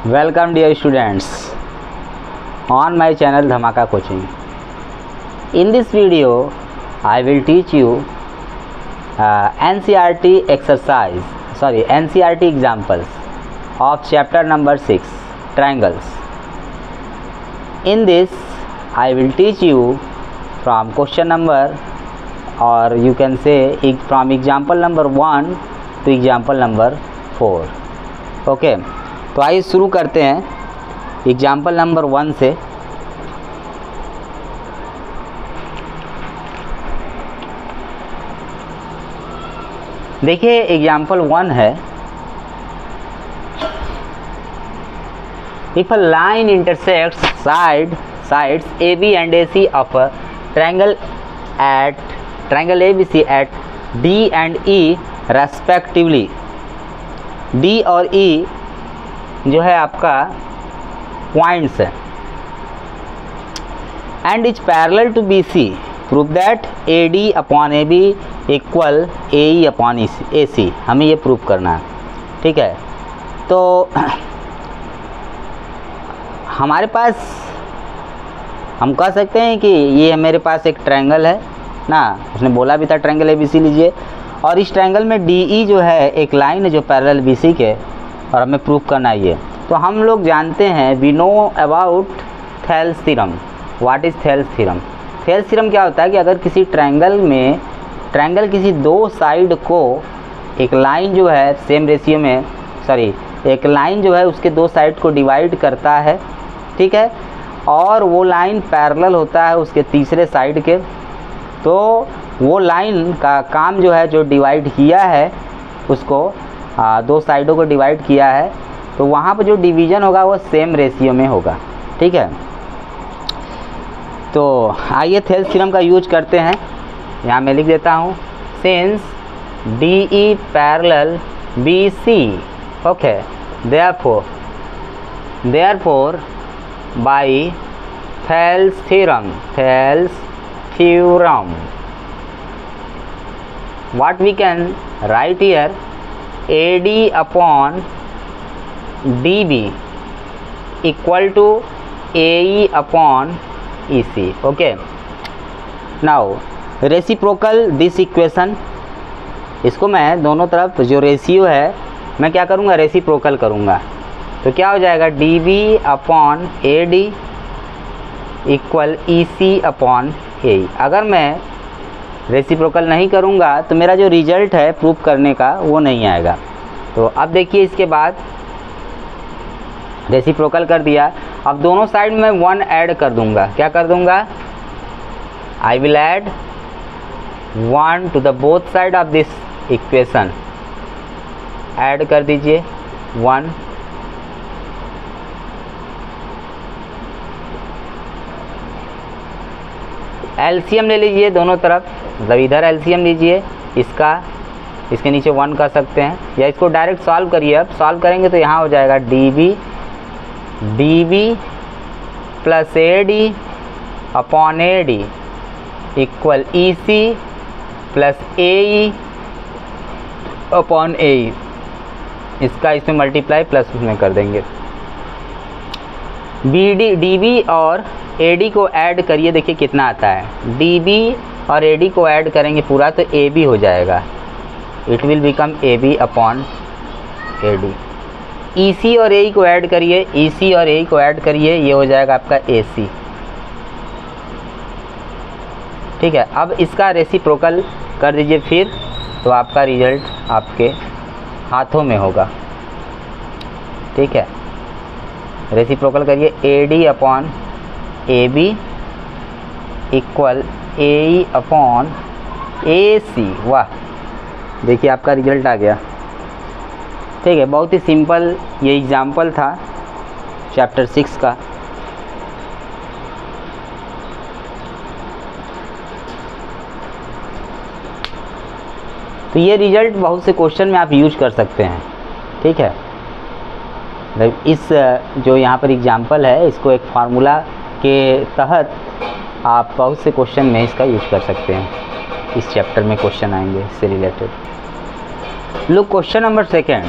Welcome dear students on my channel Dhamaka Coaching. In this video I will teach you NCERT examples of chapter number 6 triangles. In this I will teach you from question number, or you can say from example number 1 to example number 4. Okay तो आइए शुरू करते हैं example number 1 से। देखिए example 1 है, if a line intersects sides AB and AC of a triangle ABC at D and E respectively, D और E जो है आपका पॉइंट्स है, and is parallel to BC, prove that AD upon AB equal AE upon AC। हमें ये prove करना है, ठीक है। तो हमारे पास हम कह सकते हैं कि ये मेरे पास एक ट्रायंगल है ना, उसने बोला भी था ट्रायंगल ABC लीजिए, और इस ट्रायंगल में DE जो है एक लाइन है जो पैरेलल BC के, और हमें प्रूफ करना है ये। तो हम लोग जानते हैं, we know about Thales theorem. What is Thales theorem? Thales theorem क्या होता है कि अगर किसी ट्रायंगल किसी दो साइड को एक लाइन जो है सेम रेशियो में, एक लाइन जो है उसके दो साइड को डिवाइड करता है, ठीक है, और वो लाइन पैरेलल होता है उसके तीसरे साइड के, तो वो लाइन का काम जो है, जो डिवाइड किया है उसको दो साइडों को डिवाइड किया है, तो वहाँ पर जो डिवीज़न होगा वो सेम रेशियो में होगा, ठीक है। तो आइए थेल्स थ्योरम का यूज करते हैं। यहाँ मैं लिख देता हूँ, since DE parallel BC, okay, therefore by Thales theorem what we can write here, AD upon DB equal to AE upon EC. Okay, now reciprocal this equation, इसको मैं दोनों तरफ जो रेशियो है मैं क्या करूँगा, रेसिप्रोकल करूँगा। तो क्या हो जाएगा, DB upon AD equal EC upon AE। अगर मैं रेसिप्रोकल नहीं करूँगा तो मेरा जो रिजल्ट है प्रूफ करने का वो नहीं आएगा। तो अब देखिए, इसके बाद रेसिप्रोकल कर दिया, अब दोनों साइड में 1 ऐड कर दूंगा। क्या कर दूंगा, I will add 1 to the both side of this equation. Add कर दीजिए 1, एलसीएम ले लीजिए दोनों तरफ, मतलब इधर एलसीएम लीजिए, इसके नीचे 1 कर सकते हैं, या इसको डायरेक्ट सॉल्व करिए। अब सॉल्व करेंगे तो यहाँ हो जाएगा DB plus AD upon AD equal EC plus AE upon AE। इसका इसमें मल्टीप्लाई प्लस उसमें कर देंगे। DB और AD को ऐड करिए, देखिए कितना आता है। DB और AD को ऐड करेंगे पूरा तो AB हो जाएगा, it will become AB upon AD। EC और AE को ऐड करिए, EC और AE को ऐड करिए, ये हो जाएगा आपका AC, ठीक है। अब इसका रेसिप्रोकल कर दीजिए फिर, तो आपका रिजल्ट आपके हाथों में होगा, ठीक है। रेसिप्रोकल करिए, AD upon AB equal AE upon AC। वाह, देखिए आपका रिजल्ट आ गया, ठीक है। बहुत ही सिंपल ये एग्जाम्पल था चैप्टर 6 का। तो ये रिजल्ट बहुत से क्वेश्चन में आप यूज कर सकते हैं, ठीक है। इस जो यहाँ पर एग्जाम्पल है, इसको एक फार्मूला के तहत आप बहुत से क्वेश्चन में इसका यूज कर सकते हैं। इस चैप्टर में क्वेश्चन आएंगे इससे related. Look question number 2,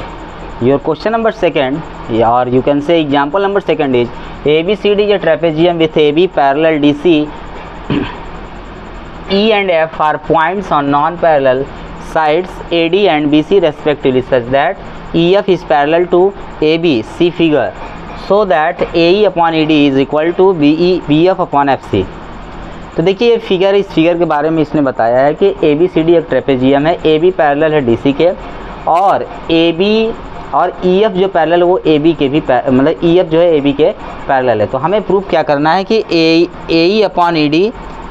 your question number second और you can say example number second is ABCD is a trapezium with AB parallel DC. E and F are points on non-parallel sides AD and BC respectively such that EF is parallel to AB. See figure. So that AE upon ED is equal to BF upon FC. तो देखिए ये figure, इस figure के बारे में इसने बताया है कि ABCD एक ट्रेपेजियम है, AB पैरेलल है DC के, और AB और EF जो पैरेलल है वो AB के भी मतलब EF जो है AB के पैरेलल है। तो हमें प्रूफ क्या करना है कि AE upon ED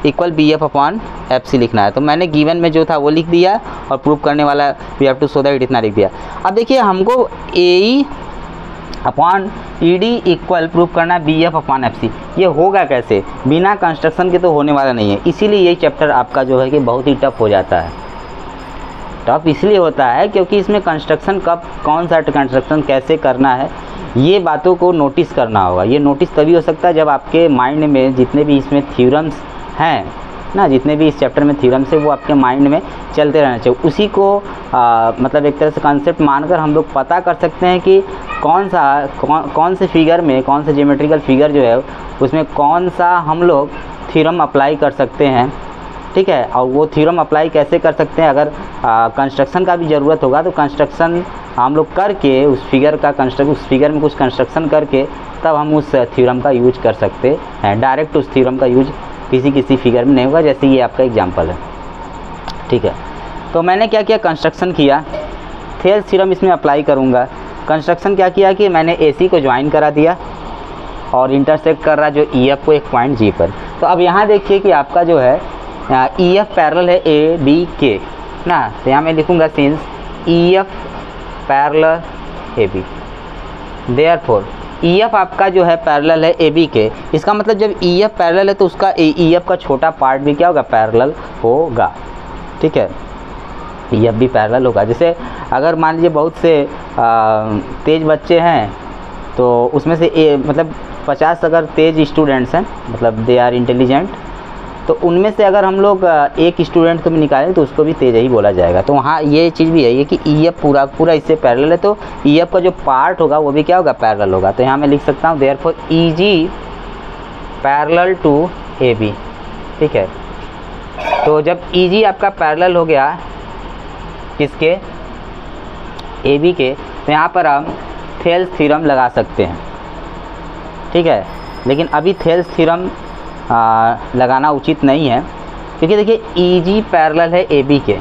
equal BF upon FC लिखना है। तो मैंने गिवन में जो था वो लिख दिया और प्रूफ करने वाला we have to show that इतना लिख दिया। अब देखिए हमको AE upon ED equal proof करना है BF अपॉन FC। ये होगा कैसे? बिना कंस्ट्रक्शन के तो होने वाला नहीं है, इसीलिए ये चैप्टर आपका जो है कि बहुत ही टफ हो जाता है। टफ इसलिए होता है क्योंकि इसमें कंस्ट्रक्शन कब, कौन सा कंस्ट्रक्शन कैसे करना है, ये बातों को नोटिस करना होगा। ये नोटिस तभी हो सकता है जब आपके माइंड में जितने भी इसमें थ्योरम्स हैं ना, जितने भी इस चैप्टर में थ्योरम्स है वो आपके माइंड में चलते रहना चाहिए। उसी को मतलब एक तरह से कॉन्सेप्ट मानकर हम लोग पता कर सकते हैं कि कौन से फिगर में, कौन से ज्योमेट्रिकल फिगर जो है उसमें कौन सा हम लोग थ्योरम अप्लाई कर सकते हैं। ठीक है, और वो थ्योरम अप्लाई कैसे कर सकते हैं, अगर कंस्ट्रक्शन का भी ज़रूरत होगा तो कंस्ट्रक्शन हम लोग करके उस फिगर में कुछ कंस्ट्रक्शन करके तब हम उस थ्योरम का यूज कर सकते हैं। डायरेक्ट उस थ्योरम का यूज किसी फिगर में नहीं होगा, जैसे ये आपका एग्जांपल है। ठीक है, तो मैंने क्या किया, कंस्ट्रक्शन किया, थेल्स थ्योरम इसमें अप्लाई करूँगा। कंस्ट्रक्शन क्या किया कि मैंने AC को ज्वाइन करा दिया और इंटरसेक्ट कर रहा जो EF को एक पॉइंट G पर। तो अब यहाँ देखिए कि आपका जो है EF पैरेलल है AB के ना, तो यहाँ मैं लिखूँगा since EF parallel AB, therefore EF आपका जो है पैरेलल है AB के। इसका मतलब जब EF पैरेलल है तो उसका EF का छोटा पार्ट भी क्या होगा, पैरेलल होगा। ठीक है, EF भी पैरेलल होगा। जैसे अगर मान लीजिए बहुत से तेज़ बच्चे हैं तो उसमें से मतलब 50 अगर तेज़ स्टूडेंट्स हैं, मतलब दे आर इंटेलिजेंट, तो उनमें से अगर हम लोग एक स्टूडेंट को भी निकालें तो उसको भी तेज ही बोला जाएगा। तो वहाँ ये चीज़ भी है ये कि EF पूरा इससे पैरेलल है, तो EF का जो पार्ट होगा वो भी क्या होगा, पैरेलल होगा। तो यहाँ मैं लिख सकता हूँ therefore EG parallel to AB। ठीक है, तो जब EG आपका पैरेलल हो गया किसके, AB के, तो यहाँ पर हम थेल्स थ्योरम लगा सकते हैं। ठीक है, लेकिन अभी थेल्स थ्योरम लगाना उचित नहीं है क्योंकि देखिए EG पैरेलल है AB के।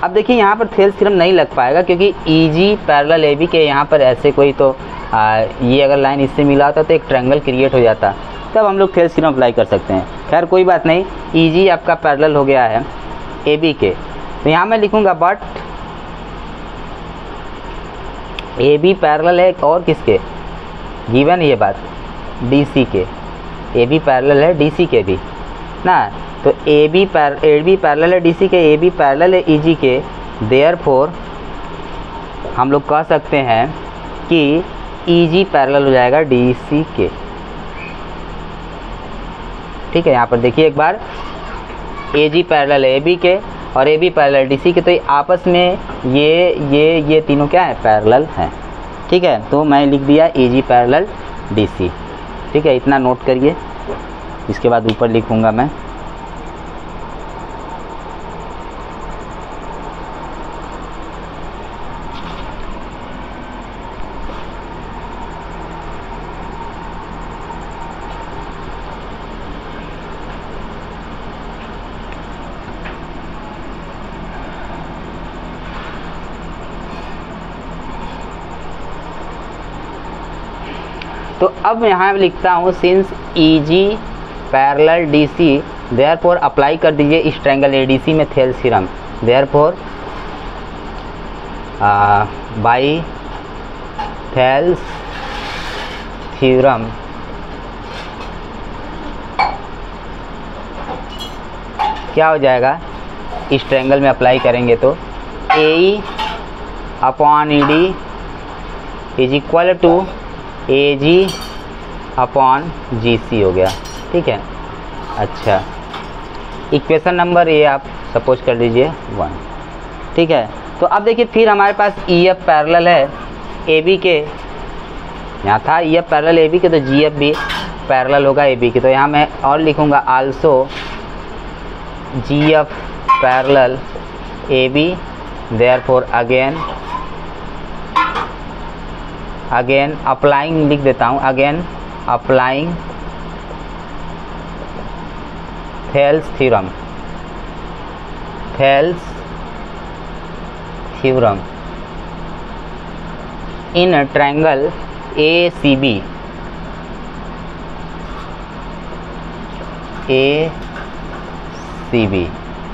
अब देखिए यहाँ पर थेल्स थ्योरम नहीं लग पाएगा क्योंकि EG पैरेलल AB के, यहाँ पर ऐसे कोई तो ये अगर लाइन इससे मिला होता तो एक ट्रायंगल क्रिएट हो जाता, तब हम लोग थेल्स थ्योरम अप्लाई कर सकते हैं। खैर कोई बात नहीं, EG आपका पैरेलल हो गया है AB के, तो यहाँ मैं लिखूँगा बट AB पैरेलल है और किसके, गिवन ये बात DC के, AB पैरेलल है DC के भी ना, तो AB पैरेलल है DC के, AB पैरेलल है EG के, देयरफॉर हम लोग कह सकते हैं कि EG पैरेलल हो जाएगा DC के। ठीक है, यहाँ पर देखिए एक बार AG पैरेलल है AB के और AB पैरेलल DC के, तो आपस में ये तीनों क्या है, पैरेलल हैं। ठीक है, तो मैं लिख दिया AG पैरेलल DC। ठीक है, इतना नोट करिए, इसके बाद ऊपर लिखूँगा मैं तो अब यहाँ लिखता हूँ since EG parallel DC, therefore apply कर दीजिए इस ट्रायंगल ADC में Thales theorem. Therefore by Thales theorem क्या हो जाएगा, इस ट्रायंगल में अप्लाई करेंगे तो AE upon ED is equal to AG upon GC हो गया। ठीक है, अच्छा इक्वेशन नंबर ये आप सपोज कर लीजिए 1। ठीक है, तो अब देखिए फिर हमारे पास EF पैरेलल है AB के, यहाँ था EF पैरेलल AB के, तो GF भी पैरेलल होगा AB के। तो यहाँ मैं और लिखूँगा also GF parallel AB, therefore again applying लिख देता हूँ, again applying Thales theorem in triangle ACB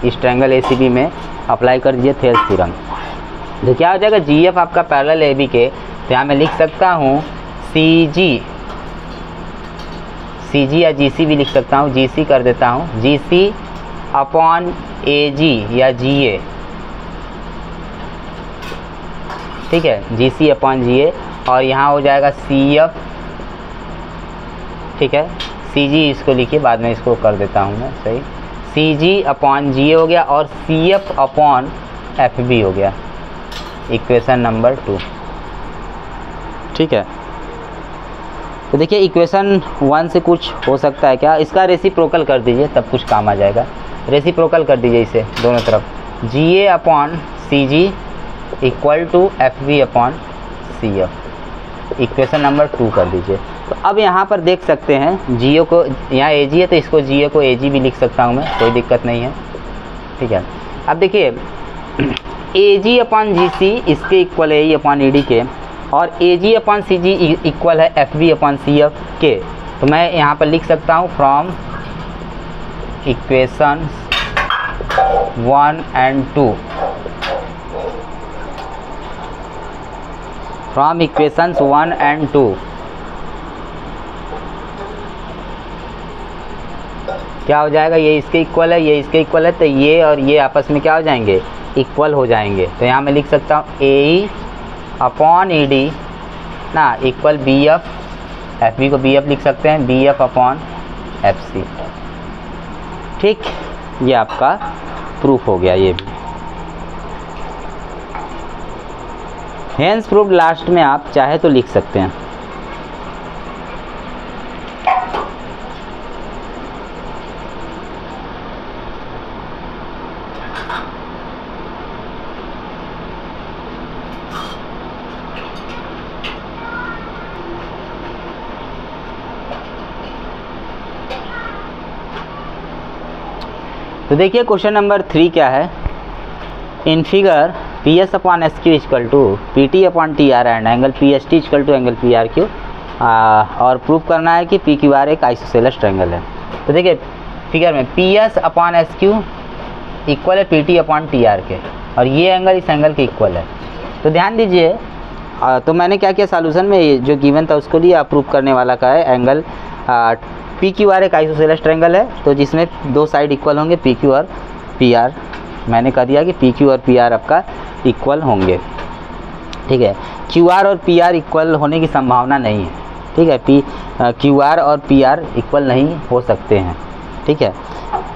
इस ट्रायंगल ACB में अप्लाई कर दीजिए थेल्स थ्योरम। तो क्या हो जाएगा, GF आपका पैरेलल AB के, तो यहाँ मैं लिख सकता हूँ CG या GC भी लिख सकता हूँ, GC कर देता हूँ, GC अपॉन AG या GA, ठीक है, GC अपॉन GA, और यहाँ हो जाएगा CF, ठीक है, CG इसको लिखिए, बाद में इसको कर देता हूँ मैं सही, CG अपॉन GA हो गया और CF अपॉन FB हो गया, इक्वेशन नंबर 2, ठीक है। तो देखिए इक्वेशन 1 से कुछ हो सकता है क्या, इसका रेसिप्रोकल कर दीजिए तब कुछ काम आ जाएगा, रेसिप्रोकल कर दीजिए इसे दोनों तरफ, GA upon CG equal to FB upon CF, equation number 2 कर दीजिए। तो अब यहाँ पर देख सकते हैं GO को, यहाँ AG है तो इसको GA को AG भी लिख सकता हूँ मैं, कोई दिक्कत नहीं है, ठीक है। अब देखिए AG अपॉन GC इसके इक्वल है AE अपॉन ED के, और AG अपॉन CG इक्वल है FB अपॉन CF के। तो मैं यहाँ पर लिख सकता हूँ from equation 1 and 2, from equations 1 and 2 क्या हो जाएगा, ये इसके इक्वल है, ये इसके इक्वल है, तो ये और ये आपस में क्या हो जाएंगे, इक्वल हो जाएंगे। तो यहाँ मैं लिख सकता हूँ AE अपॉन ED ना इक्वल BF, FB को BF लिख सकते हैं, BF अपॉन FC, ठीक, ये आपका प्रूफ हो गया। ये भी हेंस प्रूफ लास्ट में आप चाहे तो लिख सकते हैं। तो देखिए क्वेश्चन नंबर 3 क्या है, in figure PS upon SQ equal to PT upon TR and angle PST equal to angle PRQ, और प्रूफ करना है कि PQR एक आइसोसेलेस ट्रायंगल है। तो देखिए फिगर में PS अपॉन SQ इक्वल है PT अपॉन TR के, और ये एंगल इस एंगल के इक्वल है। तो ध्यान दीजिए, तो मैंने क्या किया सॉल्यूशन में, जो गिवन था उसको लिया, प्रूफ करने वाला का है एंगल PQR एक आइसोसेलेस ट्रायंगल है, तो जिसमें दो साइड इक्वल होंगे PQ और PR। मैंने कह दिया कि PQ और PR आपका इक्वल होंगे, ठीक है। QR और PR इक्वल होने की संभावना नहीं है, ठीक है, QR और PR इक्वल नहीं हो सकते हैं, ठीक है।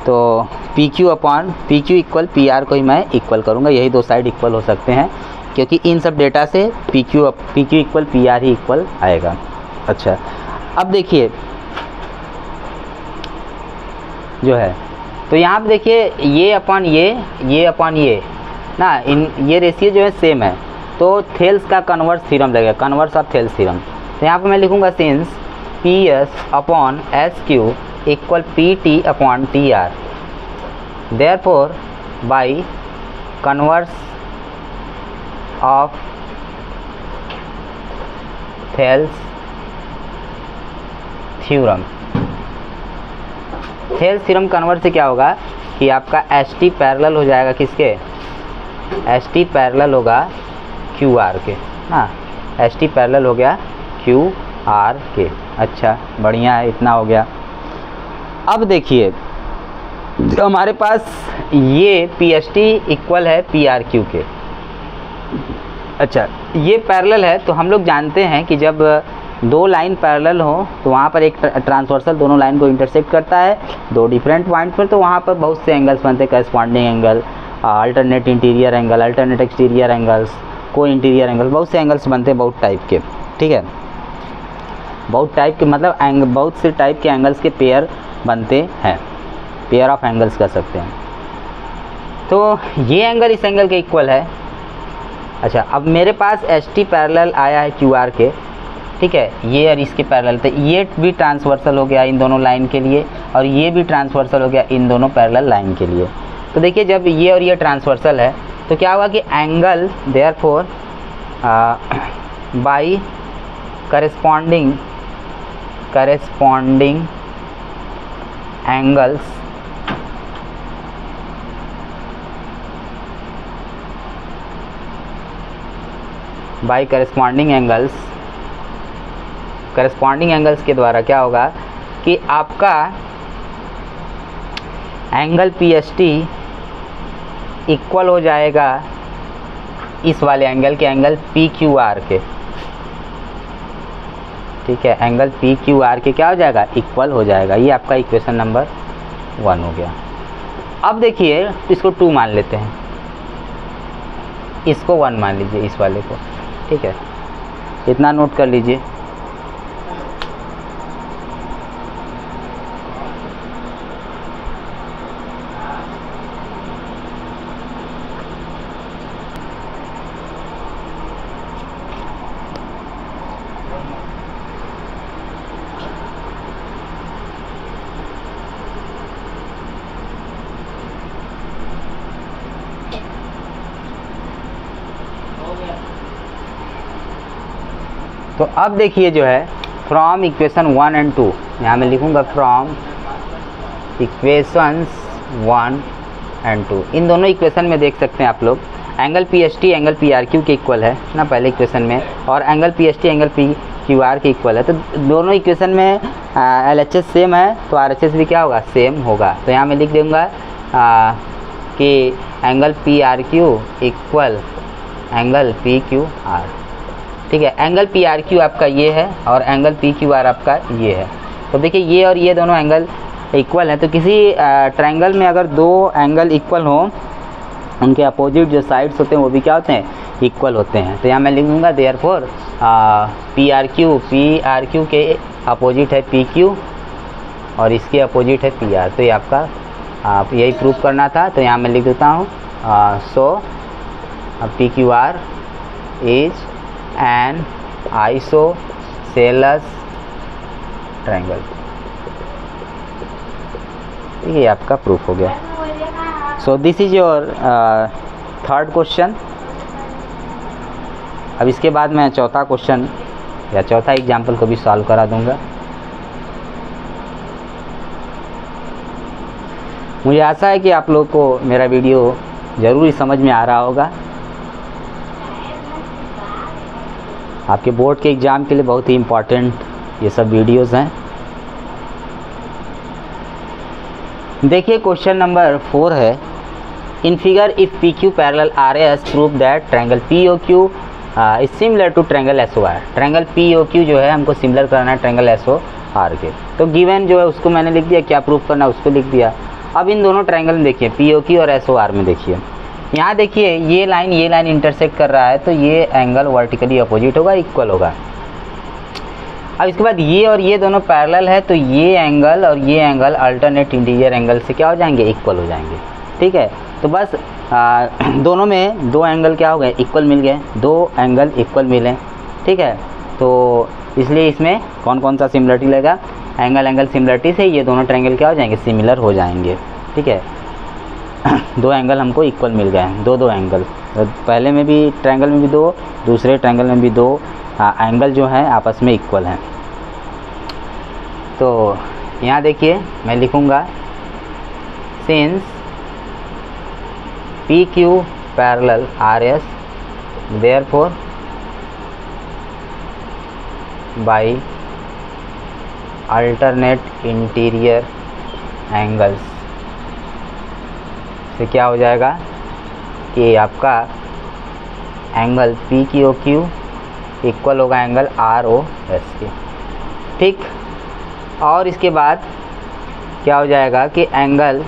तो PQ upon PQ equal PR को ही मैं इक्वल करूँगा, यही दो साइड इक्वल हो सकते हैं, क्योंकि इन सब डेटा से PQ इक्वल PR ही इक्वल आएगा। अच्छा, अब देखिए जो है, तो यहाँ पे देखिए ये अपॉन ये अपॉन ये ना, ये रेशियो जो है सेम है, तो थेल्स का कन्वर्स थ्योरम लगेगा, कन्वर्स ऑफ थेल्स थ्योरम। तो यहाँ पे मैं लिखूँगा since PS upon SQ equal PT upon TR, therefore by converse of Thales theorem. Thales theorem convert से क्या होगा कि आपका ST पैरेलल हो जाएगा किसके, ST पैरेलल होगा QR के, हाँ, ST पैरेलल हो गया QR के। अच्छा बढ़िया है, इतना हो गया। अब देखिए हमारे पास ये PST इक्वल है PRQ के। अच्छा, ये पैरेलल है, तो हम लोग जानते हैं कि जब दो लाइन पैरेलल हो तो वहाँ पर एक ट्रांसवर्सल दोनों लाइन को इंटरसेक्ट करता है दो डिफरेंट पॉइंट पर, तो वहाँ पर बहुत से एंगल्स बनते हैं, corresponding angle alternate interior angle, alternate exterior angles, को इंटीरियर एंगल, बहुत से एंगल्स बनते हैं बहुत टाइप के, ठीक है। बहुत टाइप के मतलब बहुत से टाइप के एंगल्स के पेयर बनते हैं, पेयर ऑफ एंगल्स कर सकते हैं। तो ये एंगल इस एंगल के इक्वल है। अच्छा, अब मेरे पास एस टी पैरेलल आया है क्यू आर के, ठीक है, ये और इसके पैरेलल, तो ये भी ट्रांसवर्सल हो गया इन दोनों लाइन के लिए, और ये भी ट्रांसवर्सल हो गया इन दोनों पैरेलल लाइन के लिए। तो देखिए जब ये और ये ट्रांसवर्सल है तो क्या हुआ कि angle therefore by corresponding angles by corresponding angles के द्वारा क्या होगा कि आपका angle P S T equal हो जाएगा इस वाले एंगल के, एंगल पी क्यू आर के, ठीक है, एंगल पी क्यू आर के क्या हो जाएगा, इक्वल हो जाएगा। ये आपका इक्वेशन नंबर 1 हो गया। अब देखिए इसको 2 मान लेते हैं, इसको 1 मान लीजिए, इस वाले को, ठीक है, इतना नोट कर लीजिए। तो अब देखिए जो है फ्रॉम इक्वेशन 1 एंड 2, यहाँ मैं लिखूँगा फ्रॉम इक्वेशंस 1 एंड 2, इन दोनों इक्वेशन में देख सकते हैं आप लोग angle P S T angle P R Q के इक्वल है ना पहले इक्वेशन में, और angle P S T angle P Q are के इक्वल है। तो दोनों इक्वेशन में एल एच एस सेम है तो आर एच एस भी क्या होगा, सेम होगा। तो यहाँ मैं लिख दूँगा कि angle P R Q equal angle P Q are, ठीक है। एंगल पी आर क्यू आपका ये है और एंगल पी क्यू आर आपका ये है। तो देखिए ये और ये दोनों एंगल इक्वल हैं। तो किसी ट्रायंगल में अगर 2 एंगल इक्वल हो, उनके अपोजिट जो साइड्स होते हैं वो भी क्या होते हैं, इक्वल होते हैं। तो यहाँ मैं लिख दूँगा देयरफॉर पी आर क्यू के अपोजिट है पी क्यू और इसके अपोजिट है पी आर। तो ये आपका आप यही प्रूव करना था। तो यहाँ मैं लिख देता हूँ so P Q R is an isosceles triangle. ये आपका प्रूफ हो गया। So this is your third question. अब इसके बाद मैं चौथा क्वेश्चन या चौथा एग्जाम्पल को भी सॉल्व करा दूंगा। मुझे आशा है कि आप लोग को मेरा वीडियो ज़रूर ही समझ में आ रहा होगा। आपके बोर्ड के एग्ज़ाम के लिए बहुत ही इम्पॉर्टेंट ये सब वीडियोज़ हैं। देखिए क्वेश्चन नंबर 4 है, in figure if P Q parallel R S prove that triangle P O Q is similar to triangle S O R. Triangle P O Q जो है हमको सिमिलर करना है ट्रायंगल एस ओ आर के। तो given जो है उसको मैंने लिख दिया, क्या प्रूफ करना है उसको लिख दिया। अब इन दोनों ट्रायंगल में देखिए पी ओ क्यू और एस ओ आर में देखिए, यहाँ देखिए ये लाइन इंटरसेक्ट कर रहा है तो ये एंगल वर्टिकली अपोजिट होगा, इक्वल होगा। अब इसके बाद ये और ये दोनों पैरेलल है तो ये एंगल और ये एंगल अल्टरनेट इंटीरियर एंगल से क्या हो जाएंगे, इक्वल हो जाएंगे, ठीक है। तो बस दोनों में 2 एंगल क्या हो गए, इक्वल मिल गए, 2 एंगल इक्वल मिले, ठीक है। तो इसलिए इसमें कौन कौन सा सिमिलरिटी लगेगा, एंगल सिमिलरिटी से ये दोनों ट्रायंगल क्या हो जाएंगे, सिमिलर हो जाएंगे, ठीक है। 2 एंगल हमको इक्वल मिल गए हैं, 2 एंगल, तो पहले में भी ट्रायंगल में भी 2, दूसरे ट्रायंगल में भी 2 एंगल जो हैं आपस में इक्वल हैं। तो यहाँ देखिए मैं लिखूँगा since P Q parallel R S therefore by alternate interior angles से क्या हो जाएगा कि आपका angle P Q Q equal होगा एंगल आर ओ एस के, ठीक। और इसके बाद क्या हो जाएगा कि एंगल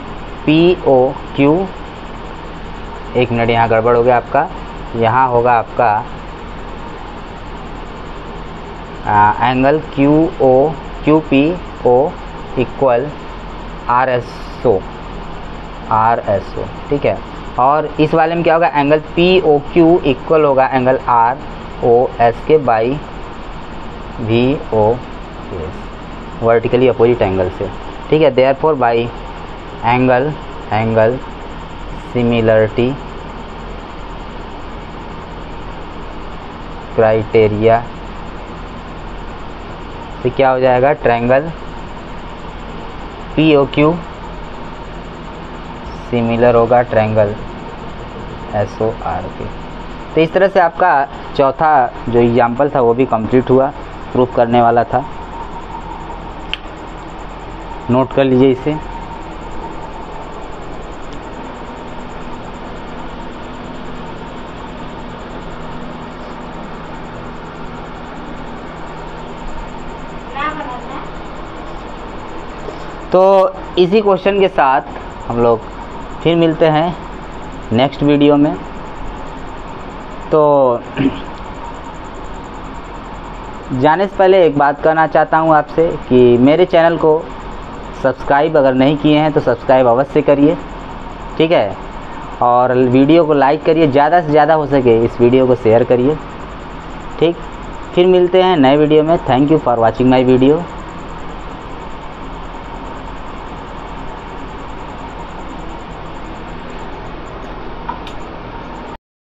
पी ओ क्यू एक मिनट, यहाँ गड़बड़ हो गया आपका। यहाँ होगा आपका angle Q P O equal R S O, ठीक है। और इस वाले में क्या होगा, angle P O Q equal होगा एंगल आर ओ एस के by V O S, vertically opposite angle से, ठीक है। Therefore by angle similarity criteria से क्या हो जाएगा, triangle P O Q similar होगा ट्रायंगल एस ओ आर के। तो इस तरह से आपका चौथा जो एग्जाम्पल था वो भी कंप्लीट हुआ, प्रूफ करने वाला था। नोट कर लीजिए इसे। तो इसी क्वेश्चन के साथ हम लोग फिर मिलते हैं नेक्स्ट वीडियो में। तो जाने से पहले एक बात कहना चाहता हूँ आपसे कि मेरे चैनल को सब्सक्राइब अगर नहीं किए हैं तो सब्सक्राइब अवश्य करिए, ठीक है। और वीडियो को लाइक करिए, ज़्यादा से ज़्यादा हो सके इस वीडियो को शेयर करिए, ठीक। फिर मिलते हैं नए वीडियो में। Thank you for watching my video.